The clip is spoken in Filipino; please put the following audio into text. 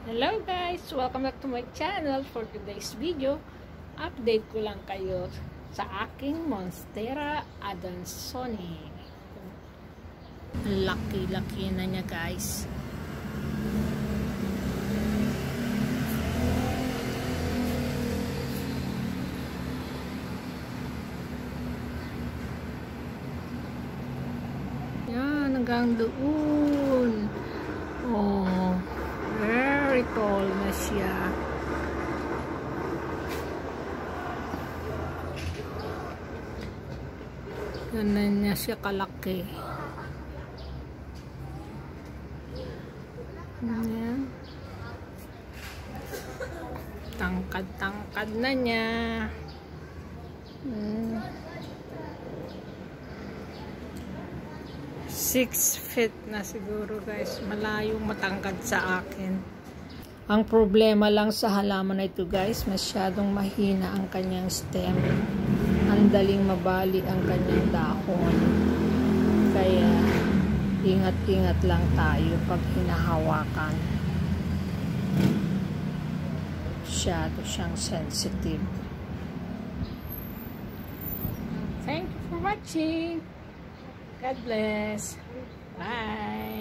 Hello guys! Welcome back to my channel. For today's video, update ko lang kayo sa aking Monstera Adansonii. Laki-laki na niya guys. Yan, hanggang doon. Oh, very tall na siya. Ganun niya siya kalaki. Ayan. Tangkad-tangkad na niya. 6 feet na siguro guys. Malayong matangkad sa akin. Ang problema lang sa halaman na ito guys, masyadong mahina ang kanyang stem. Ang daling mabali ang kanyang dahon. Kaya ingat-ingat lang tayo pag hinahawakan. Masyado siyang sensitive. Thank you for watching. God bless. Bye.